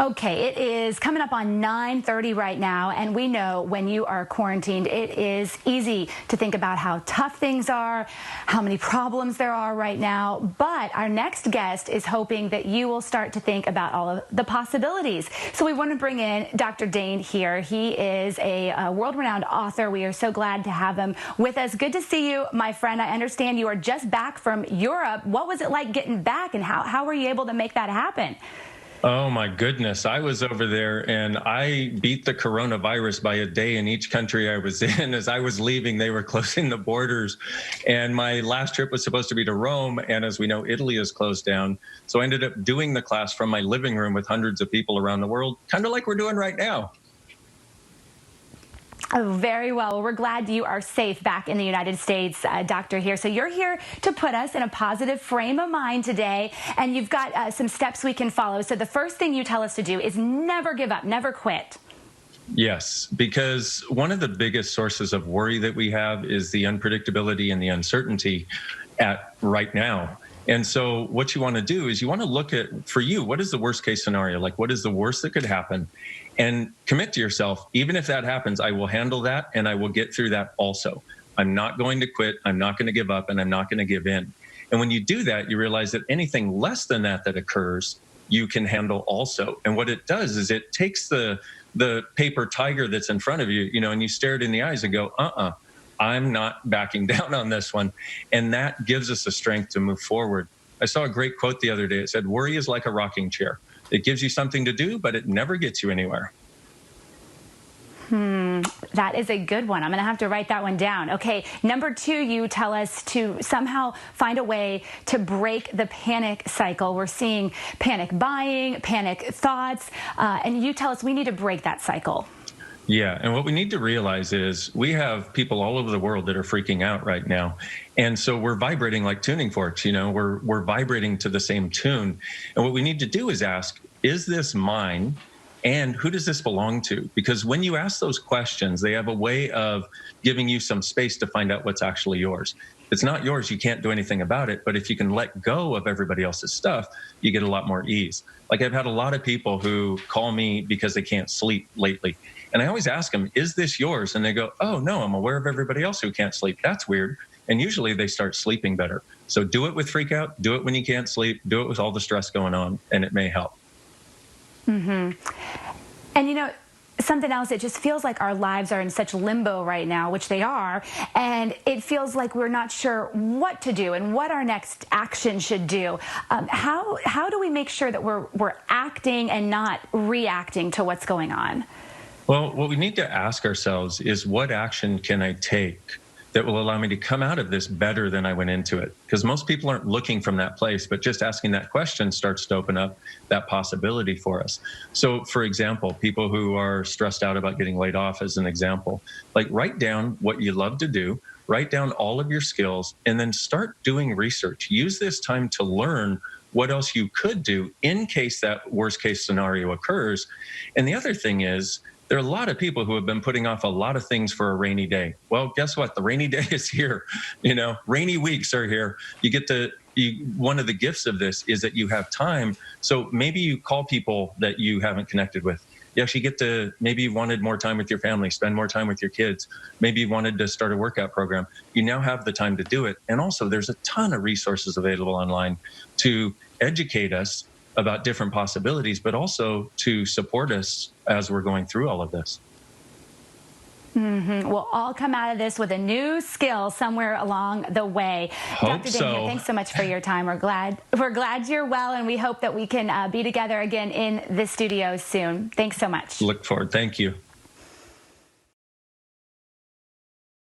Okay, it is coming up on 9:30 right now, and we know when you are quarantined, it is easy to think about how tough things are, how many problems there are right now. But our next guest is hoping that you will start to think about all of the possibilities. So we want to bring in Dr. Dain Heer. He is a world-renowned author. We are so glad to have him with us. Good to see you, my friend. I understand you are just back from Europe. What was it like getting back, and how were you able to make that happen? Oh my goodness. I was over there and I beat the coronavirus by a day in each country I was in. As I was leaving, they were closing the borders. And my last trip was supposed to be to Rome. And as we know, Italy is closed down. So I ended up doing the class from my living room with hundreds of people around the world, kind of like we're doing right now. Oh, very well. Well, we're glad you are safe back in the United States, Dr. Heer. So you're here to put us in a positive frame of mind today, and you've got some steps we can follow. So the first thing you tell us to do is never give up, never quit. Yes, because one of the biggest sources of worry that we have is the unpredictability and the uncertainty at right now. And so what you want to do is you want to look at, for you, what is the worst case scenario? Like, what is the worst that could happen? And commit to yourself, even if that happens, I will handle that and I will get through that also. I'm not going to quit, I'm not going to give up, and I'm not going to give in. And when you do that, you realize that anything less than that occurs, you can handle also. And what it does is it takes the paper tiger that's in front of you, and you stare it in the eyes and go, I'm not backing down on this one. And that gives us the strength to move forward. I saw a great quote the other day. It said, worry is like a rocking chair. It gives you something to do, but it never gets you anywhere. That is a good one. I'm going to have to write that one down. Okay, number 2, you tell us to somehow find a way to break the panic cycle. We're seeing panic buying, panic thoughts, and you tell us we need to break that cycle. Yeah, and what we need to realize is we have people all over the world that are freaking out right now. And so we're vibrating like tuning forks, we're vibrating to the same tune. And what we need to do is ask, is this mine? And who does this belong to? Because when you ask those questions, they have a way of giving you some space to find out what's actually yours. If it's not yours, you can't do anything about it. But if you can let go of everybody else's stuff, you get a lot more ease. Like, I've had a lot of people who call me because they can't sleep lately. And I always ask them, is this yours? And they go, oh, no, I'm aware of everybody else who can't sleep. That's weird. And usually they start sleeping better. So do it with freak out, do it when you can't sleep, do it with all the stress going on, and it may help. And something else, it just feels like our lives are in such limbo right now, which they are, and it feels like we're not sure what to do and what our next action should do. How do we make sure that we're acting and not reacting to what's going on? Well, what we need to ask ourselves is, what action can I take that will allow me to come out of this better than I went into it? Because most people aren't looking from that place, but just asking that question starts to open up that possibility for us. So, for example, people who are stressed out about getting laid off, as an example, like, write down what you love to do, write down all of your skills, and then start doing research. Use this time to learn what else you could do in case that worst case scenario occurs. And the other thing is, there are a lot of people who have been putting off a lot of things for a rainy day. Well, guess what? The rainy day is here. Rainy weeks are here. One of the gifts of this is that you have time. So maybe you call people that you haven't connected with. You actually get to, maybe you wanted more time with your family, spend more time with your kids. Maybe you wanted to start a workout program. You now have the time to do it. And also, there's a ton of resources available online to educate us about different possibilities, but also to support us as we're going through all of this. We'll all come out of this with a new skill somewhere along the way. Dr. Dain Heer, thanks so much for your time. We're glad you're well, and we hope that we can be together again in the studio soon. Thanks so much. Look forward. Thank you.